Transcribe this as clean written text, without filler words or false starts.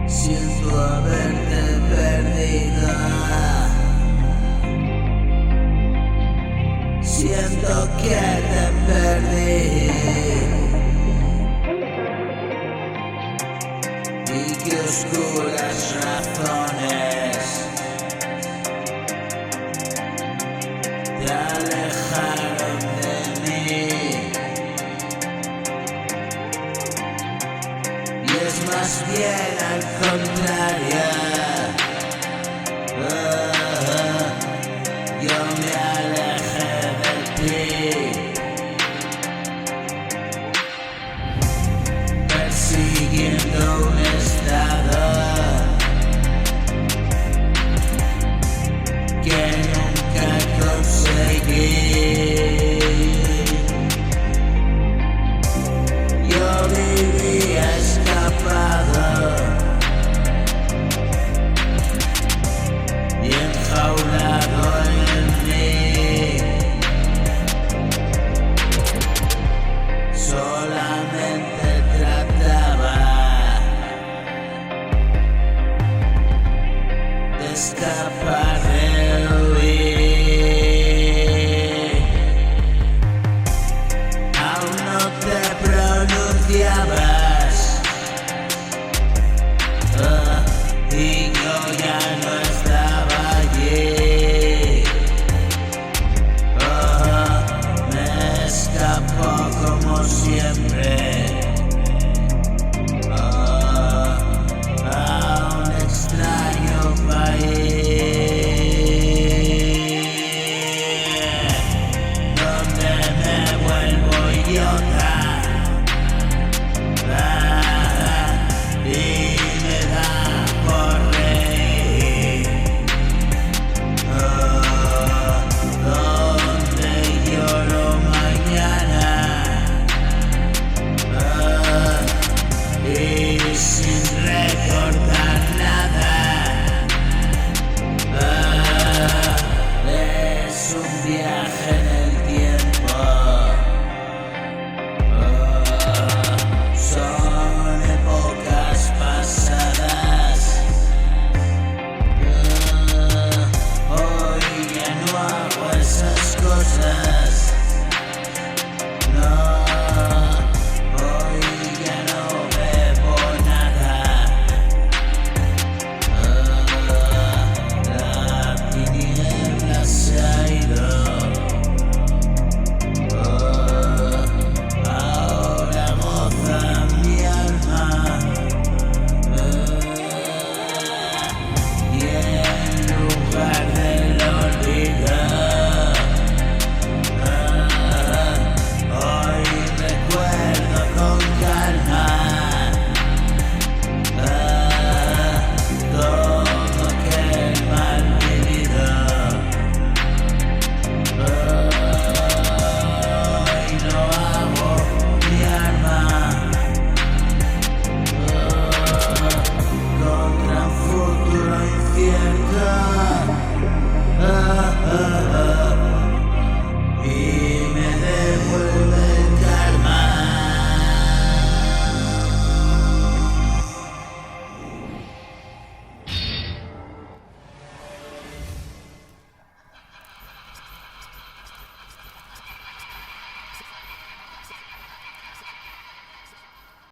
Siento haberte perdido. Siento que te perdí y que oscuras razones te alejaron de mí. Y es más bien al contrario. Yo me alejé de ti, persiguiendo un estado que nunca conseguí. Yo vivía escapado y enjaulado en mí. Solamente trataba de escapar.